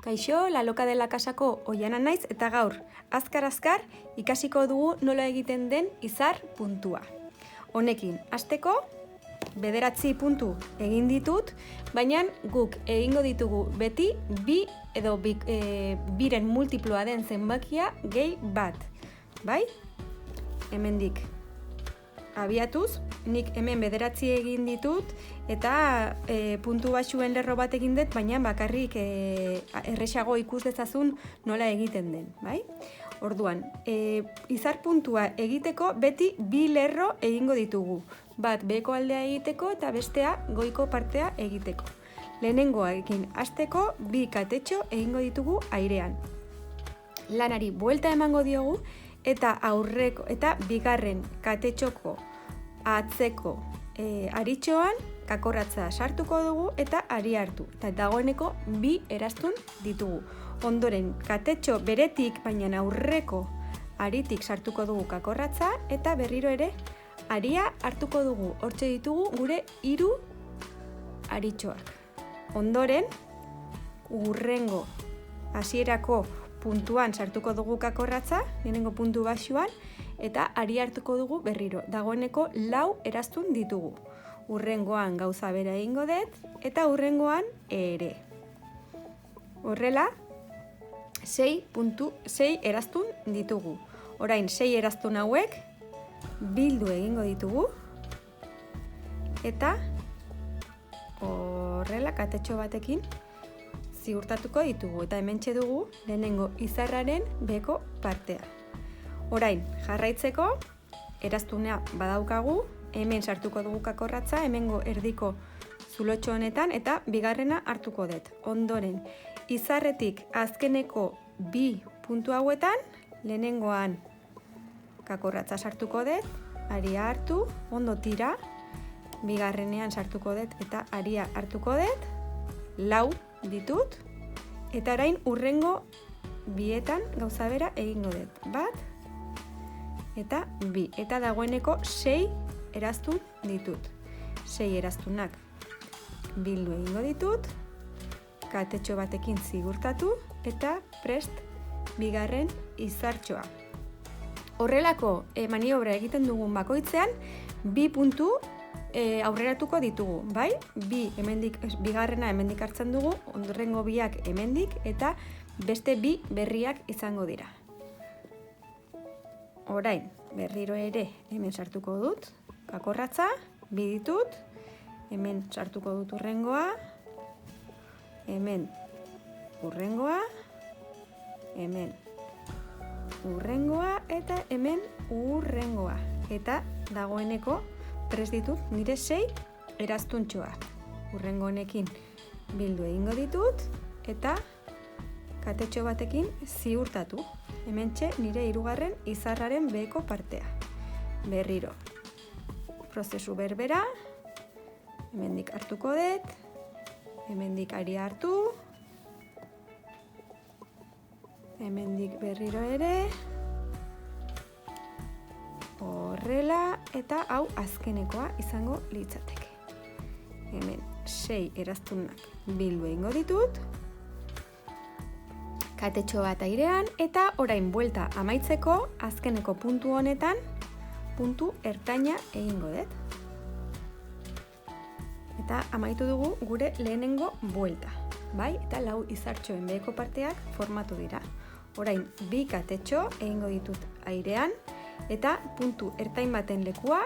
Kaixo, la loka dela kasako Oiana naiz eta gaur, azkar ikasiko dugu nola egiten den izar puntua. Honekin, hasteko 9 puntu egin ditut, baina guk egingo ditugu beti bi edo biren multiploa den zenbakia gehi bat. Bai? Hemendik abiatuz, nik hemen 9 egin ditut eta puntu baxuen lerro bat egin dut, baina bakarrik erresago ikus dezazun nola egiten den, bai? Orduan, izar puntua egiteko beti bi lerro egingo ditugu. Bat beheko aldea egiteko eta bestea goiko partea egiteko. Lehenengoarekin hasteko bi katetxo egingo ditugu airean. Lanari buelta emango diogu eta aurreko eta bigarren katetxoko atzeko aritxoan kakorratza sartuko dugu eta ari hartu. Eta dagoeneko bi eraztun ditugu. Ondoren katetxo beretik baina aurreko aritik sartuko dugu kakorratza eta berriro ere aria hartuko dugu. Hortxe ditugu gure 3 aritxoak. Ondoren hurrengo hasierako puntuan sartuko dugu kakorratza, lehenengo puntu baxuan, eta ari hartuko dugu berriro. Dagoeneko 4 eraztun ditugu. Hurrengoan gauza bera egingo dut, eta hurrengoan ere. Horrela, 6 eraztun ditugu. Orain, 6 eraztun hauek bildu egingo ditugu, eta horrela katetxo batekin ziurtatuko ditugu. Eta hementxe dugu lehenengo izarraren beheko partea. Orain, jarraitzeko, eraztuna badaukagu, hemen sartuko dugu kakorratza, hemengo erdiko zulotxo honetan, eta bigarrena hartuko dut. Ondoren, izarretik azkeneko 2 puntu hauetan, lehenengoan kakorratza sartuko dut, aria hartu, ondo tira, bigarrenean sartuko dut eta aria hartuko dut, 4 ditut, eta orain hurrengo bietan gauza bera egingo dut. Bat, eta 2. Eta dagoeneko 6 eraztun ditut. 6 eraztunak bildu egingo ditut, katetxo batekin zigurtatu, eta prest bigarren izartxoa. Horrelako maniobra egiten dugun bakoitzean, 2 puntu aurreratuko ditugu, bai? Bigarrena hemendik hartzen dugu, ondorengo biak hemendik, eta beste 2 berriak izango dira. Orain, berriro ere hemen sartuko dut, kakorratza, 2 ditut, hemen sartuko dut hurrengoa, hemen hurrengoa, hemen hurrengoa, eta hemen hurrengoa. Eta dagoeneko prest ditut nire 6 eraztuntxoa. Hurrengo honekin bildu egingo ditut, eta katetxo batekin ziurtatu. Hementxe nire 3. izarraren beheko partea. Berriro. Prozesu berbera, hemendik hartuko dut, hemendik aria hartu, hemendik berriro ere, horrela, eta hau azkenekoa izango litzateke. Hemen 6 eraztunak bildu egingo ditut, katetxo bat airean, eta orain buelta amaitzeko azkeneko puntu honetan puntu ertaina egingo dut. Eta amaitu dugu gure lehenengo buelta, bai? Eta 4 izartxoen beheko parteak formatu dira. Orain, 2 katetxo egingo ditut airean, eta puntu ertain baten lekua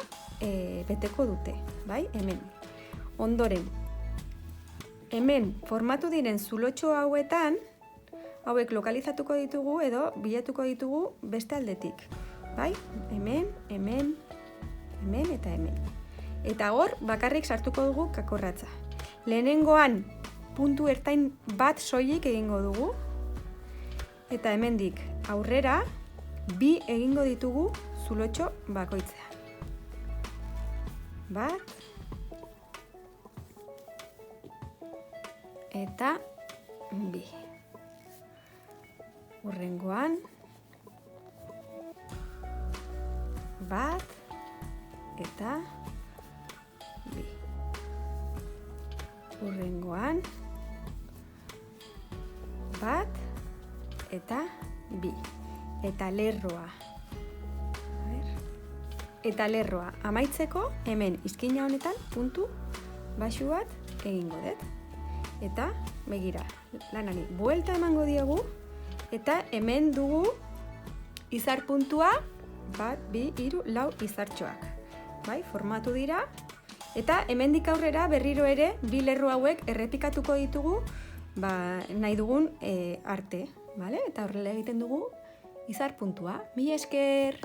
beteko dute, bai? Hemen. Ondoren, hemen formatu diren zulotxo hauetan, hauek lokalizatuko ditugu edo bilatuko ditugu beste aldetik. Bai? Hemen, hemen, hemen eta hemen. Eta hor, bakarrik sartuko dugu kakorratza. Lehenengoan puntu ertain bat soilik egingo dugu. Eta hemendik aurrera 2 egingo ditugu zulotxo bakoitzean. Bat. Eta 2. Hurrengoan bat eta 2. Hurrengoan bat, eta bi. Eta lerroa. Eta lerroa amaitzeko, hemen izkina honetan puntu baxu bat egingo dut. Eta, begira, lanari buelta emango diegu, eta hemen dugu izar puntua, bat, bi, hiru, lau izartxoak. Bai, formatu dira. Eta hemendik aurrera berriro ere bi lerro hauek errepikatuko ditugu nahi dugun arte. Eta horrela egiten dugu izar puntua. Mila esker!